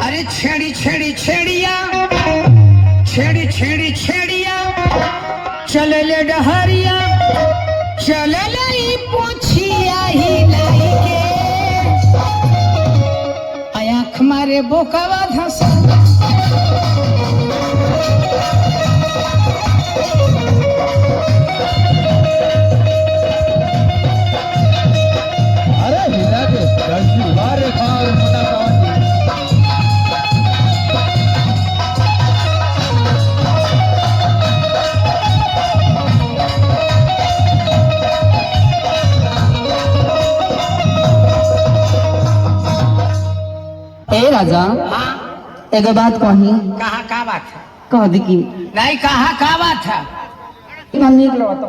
अरे छेड़ी छेड़ी छेड़िया छेड़ी छेड़ी छेड़िया चले ले डहरिया चले ले पोछिया ही लाई के आँख मारे बोकावा धसा ए राजा हाँ एगो बात कही कहा का बात है कह दी कि नहीं कहा का बात है निक लगत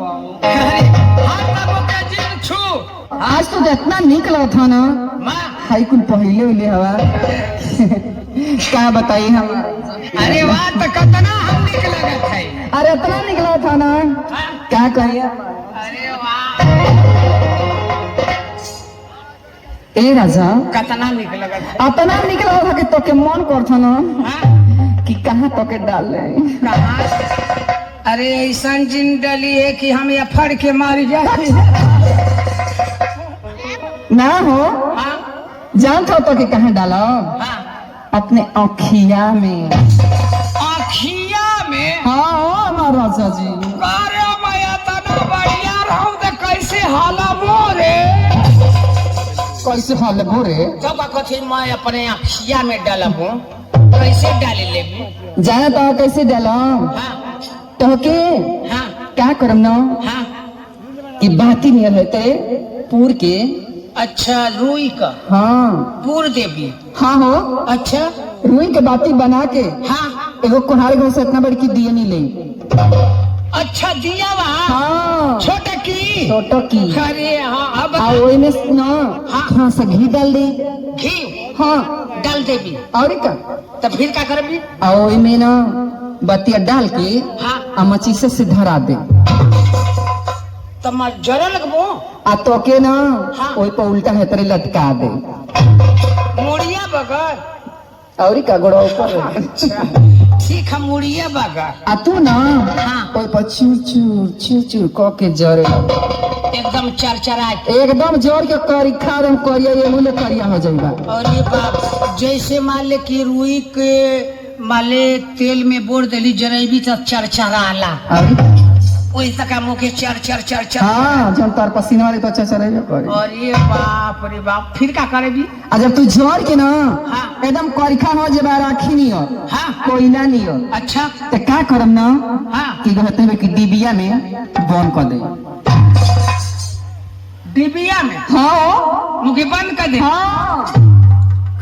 अरे हाथ तब के जिन छू आज तो जितना निक लगत था ना माँ हाई कुल पहले उले हवा क्या बताई हम अरे वाह तो कितना हम निक लगत है अरे इतना निक लगत था ना हाँ? क्या कहिए अरे वाह ए राजा कितना निक लगत है इतना निक लगत था कि तो के मन करत ना हाँ? कि कहाँ तो के डाल ले कहाँ अरे ऐसा जिन डली है कि हम ये फड़ के मारी जाए ना हो हाँ? जानता तो कि कहाँ डालो हाँ? अपने अखिया में आखिया में हाँ हमारा राजा जी अरे मैं तना बढ़िया रहूं तो कैसे हाला मोरे कैसे हाल बोरे जब कथी मैं अपने आखिया में डालबू कैसे डाल लेबू जाना तो कैसे डालो हाँ तो के हाँ क्या करम ना हाँ कि बाती नहीं रहते पूर के अच्छा रुई का हाँ पूर देवी हाँ हो अच्छा रुई के बाती बना के हाँ एगो कुम्हार घर से इतना बड़ी की दिए नहीं ले अच्छा दिया वहाँ हाँ छोटा की छोटो की अरे हाँ अब आ ओई में ना हाँ। थोड़ा सा घी डाल दे घी हाँ डाल देवी और का तब फिर क्या करबी आ ओई में ना बतिया डाल के हाँ आ मची से धरा दे तब मैं जरा लगबो आ तो के ना हाँ। ओई पर उल्टा हेतरे लटका दे मुड़िया बगर और का गोड़ा ऊपर अच्छा ठीक है मुड़िया बगर आ तू ना हाँ। ओई पर चूर चूर क के जरे एकदम चरचरा के एकदम जोर के करी खा दम करिया ये मुले करिया हो जाइबा और ये बाप जैसे मान ले कि रुई के माले तेल में बोर देली जरेबी तो चरचरा आला और वही तक मुँह के चर चर चर चर हां जब तार पसीना वाली तो अच्छा चलेगा करे और ये बाप रे बाप फिर क्या करेबी आ जब तू जोर के ना हाँ। एकदम करिखा हो जेबा राखी नहीं हो हाँ कोयला नहीं हो अच्छा तो क्या करम ना हाँ कि कहते हैं कि डिबिया में बंद कर दे डिबिया में हाँ मुझे बंद कर दे हाँ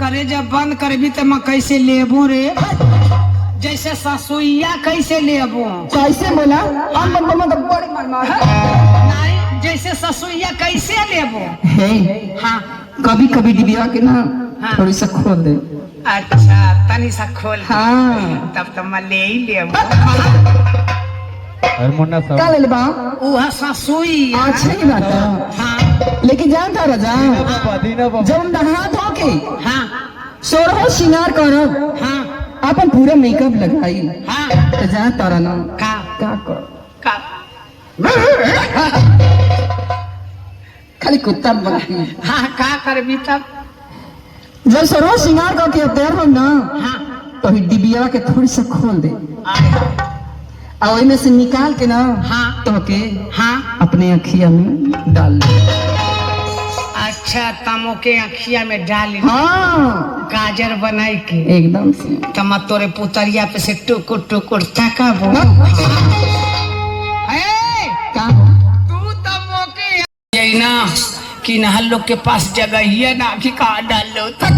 करे जब बंद करबी तो मैं कैसे लेबू रे जैसे ससुइया कैसे लेबू कैसे बोला हम तो बड़ी मार नहीं जैसे ससुइया कैसे लेबू हे हाँ कभी कभी डिबिया के ना हाँ। थोड़ी सा खोल दे अच्छा तनी सा खोल दे। हाँ तब तो मैं ले ही लेबू का ले बा वह ससुई अच्छा ही बात है हाँ लेकिन जानता राजा जब नहा धो के हाँ सोरहो श्रृंगार करब हाँ अपन पूरा मेकअप लगाई हाँ तो जा तारा ना का का कर का खाली कुत्ता बनती हाँ का करबी तब जब सोरहो श्रृंगार करके तैयार हो ना हाँ तो ही डिबिया के थोड़ी सा खोल दे अरे, और ओई में से निकाल के ना हाँ तो के हाँ अपने अखिया में डाल दे अच्छा तमो के अखिया में डाली हाँ गाजर बनाई के एकदम से तम तोरे पुतरिया पे से टुकुर टुकुर तकबो का तू तमो के यही ना कि नहल लोग के पास जगह ही है ना कि कहाँ डाल लो तक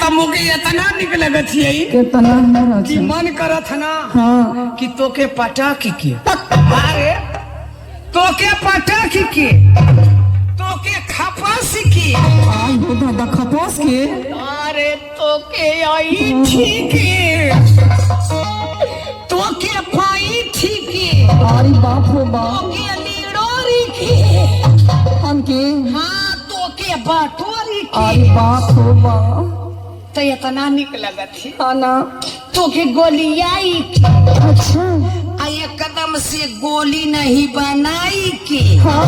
तमो के इतना निक लगत यही कितना मेरा कि मन करत ना हाँ कि तोके पटाख के अरे तोके पटाख के तोके खपास के आई हो दादा खपोस के अरे तोके आई ठीके तोके पाई ठीके अरे बाप रे बाप तोके लीड़ोरी के हम के हाँ तोके के बटोरी अरे के बाप हो बाप। तो इतना निक लगत है हाँ ना। तो के गोलियाई के अच्छा। आ एकदम से गोली नहीं बनाई के हाँ।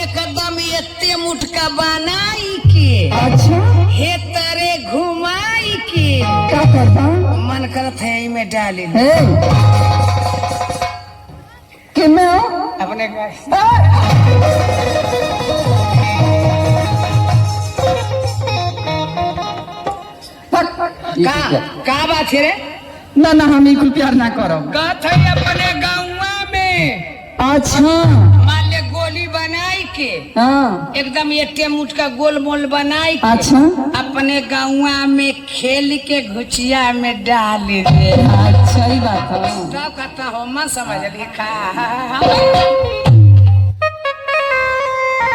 एकदम एते मुटका बनाई के अच्छा। हे तरे घुमाई के क्या करता? मन करत है इमे डाले हे कि मैं हूँ? अपने का बात है रे ना ना हम इकुल प्यार ना करो। कहत है अपने गाँवा में अच्छा। मान ले गोली बनाई के हाँ। एकदम एटे मुठ का गोल मोल बनाई के अच्छा। अपने गाँवा में खेल के घुचिया में डाल दे अच्छा ही बात है। तब कहता हो मन समझ लिखा